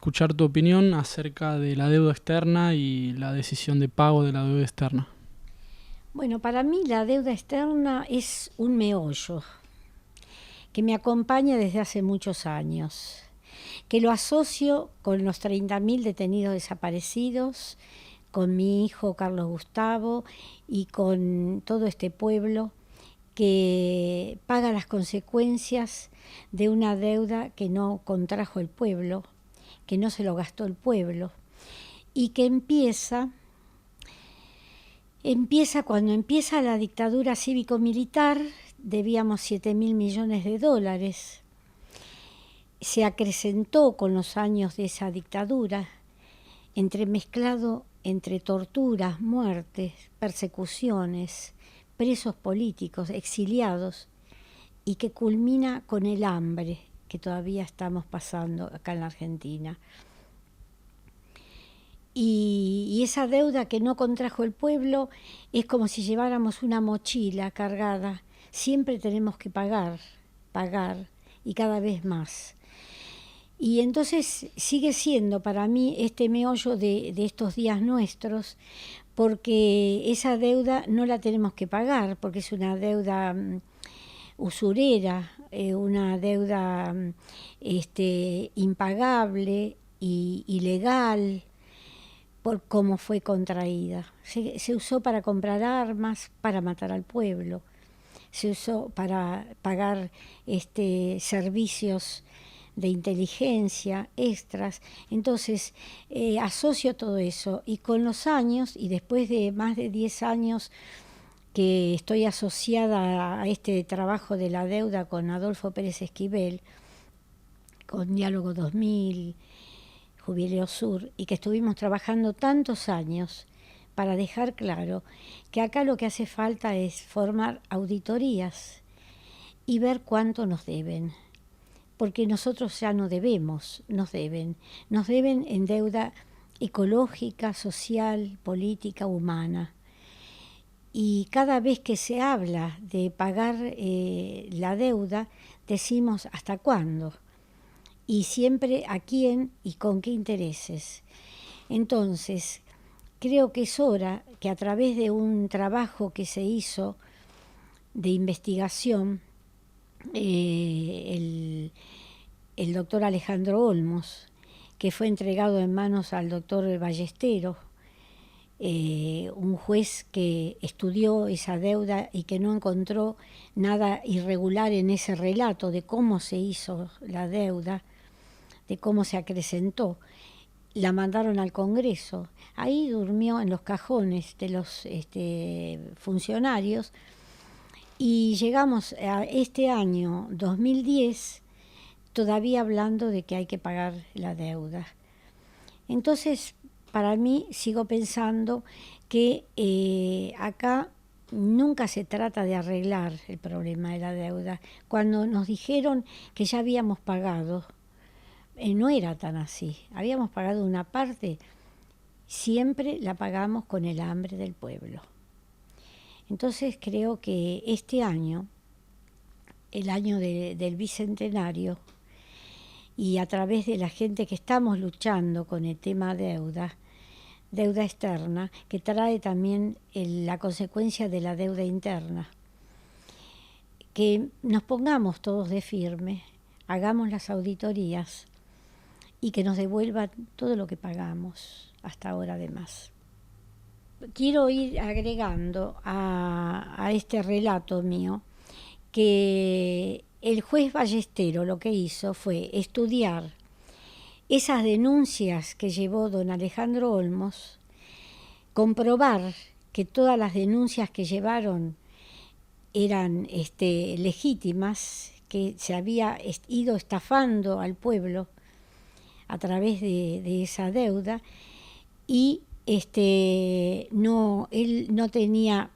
escuchar tu opinión acerca de la deuda externa y la decisión de pago de la deuda externa. Bueno, para mí la deuda externa es un meollo que me acompaña desde hace muchos años, que lo asocio con los 30.000 detenidos desaparecidos, con mi hijo Carlos Gustavo y con todo este pueblo que paga las consecuencias de una deuda que no contrajo el pueblo, que no se lo gastó el pueblo, y que empieza cuando empieza la dictadura cívico-militar. Debíamos 7.000 millones de dólares. Se acrecentó con los años de esa dictadura, entremezclado entre torturas, muertes, persecuciones, presos políticos, exiliados, y que culmina con el hambre que todavía estamos pasando acá en la Argentina. Y esa deuda que no contrajo el pueblo es como si lleváramos una mochila cargada. Siempre tenemos que pagar y cada vez más. Y entonces sigue siendo para mí este meollo de estos días nuestros, porque esa deuda no la tenemos que pagar, porque es una deuda usurera, una deuda impagable y ilegal, por cómo fue contraída. Se usó para comprar armas, para matar al pueblo, se usó para pagar servicios de inteligencia extras. Entonces asocio todo eso, y con los años, y después de más de 10 años que estoy asociada a este trabajo de la deuda con Adolfo Pérez Esquivel, con Diálogo 2000, Jubileo Sur, y que estuvimos trabajando tantos años para dejar claro que acá lo que hace falta es formar auditorías y ver cuánto nos deben, porque nosotros ya no debemos, nos deben en deuda ecológica, social, política, humana. Y cada vez que se habla de pagar la deuda, decimos ¿hasta cuándo? Y siempre a quién y con qué intereses. Entonces, creo que es hora que a través de un trabajo que se hizo de investigación, el doctor Alejandro Olmos, que fue entregado en manos al doctor Ballesteros, un juez que estudió esa deuda y que no encontró nada irregular en ese relato de cómo se hizo la deuda, de cómo se acrecentó. La mandaron al Congreso. Ahí durmió en los cajones de los funcionarios, y llegamos a este año 2010 todavía hablando de que hay que pagar la deuda. Entonces, para mí, sigo pensando que acá nunca se trata de arreglar el problema de la deuda. Cuando nos dijeron que ya habíamos pagado, no era tan así. Habíamos pagado una parte, siempre la pagamos con el hambre del pueblo. Entonces creo que este año, el año del Bicentenario, y a través de la gente que estamos luchando con el tema deuda externa, que trae también la consecuencia de la deuda interna, que nos pongamos todos de firme, hagamos las auditorías y que nos devuelvan todo lo que pagamos hasta ahora además. Quiero ir agregando a este relato mío que el juez Ballesteros lo que hizo fue estudiar esas denuncias que llevó don Alejandro Olmos, comprobar que todas las denuncias que llevaron eran legítimas, que se había ido estafando al pueblo a través de esa deuda, y él no tenía,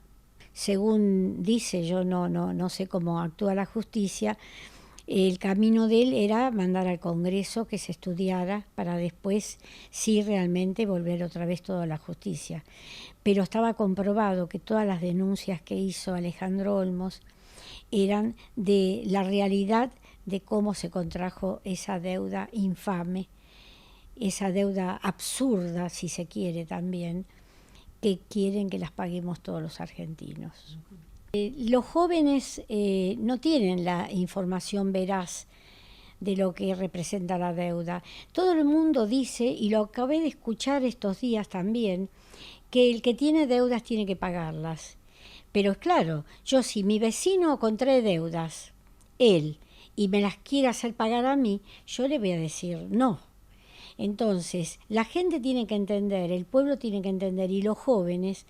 según dice, yo no sé cómo actúa la justicia, el camino de él era mandar al Congreso que se estudiara para después sí realmente volver otra vez todo a la justicia. Pero estaba comprobado que todas las denuncias que hizo Alejandro Olmos eran de la realidad de cómo se contrajo esa deuda infame esa deuda absurda, si se quiere también, que quieren que las paguemos todos los argentinos. Los jóvenes no tienen la información veraz de lo que representa la deuda. Todo el mundo dice, y lo acabé de escuchar estos días también, que el que tiene deudas tiene que pagarlas. Pero es claro, yo si mi vecino contrae deudas, él, y me las quiere hacer pagar a mí, yo le voy a decir no. Entonces, la gente tiene que entender, el pueblo tiene que entender, y los jóvenes,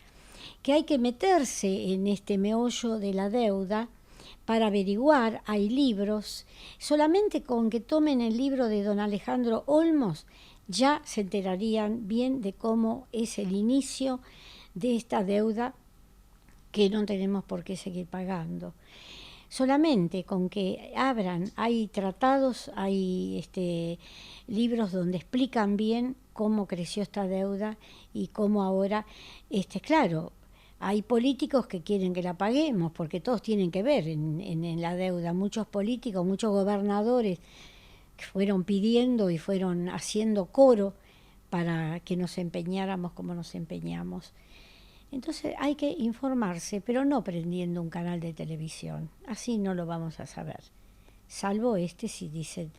que hay que meterse en este meollo de la deuda para averiguar. Hay libros, solamente con que tomen el libro de don Alejandro Olmos, ya se enterarían bien de cómo es el inicio de esta deuda que no tenemos por qué seguir pagando. Solamente con que abran, hay tratados, hay libros donde explican bien cómo creció esta deuda y cómo ahora, claro, hay políticos que quieren que la paguemos, porque todos tienen que ver en la deuda. Muchos políticos, muchos gobernadores que fueron pidiendo y fueron haciendo coro para que nos empeñáramos como nos empeñamos. Entonces hay que informarse, pero no prendiendo un canal de televisión. Así no lo vamos a saber. Salvo si dicen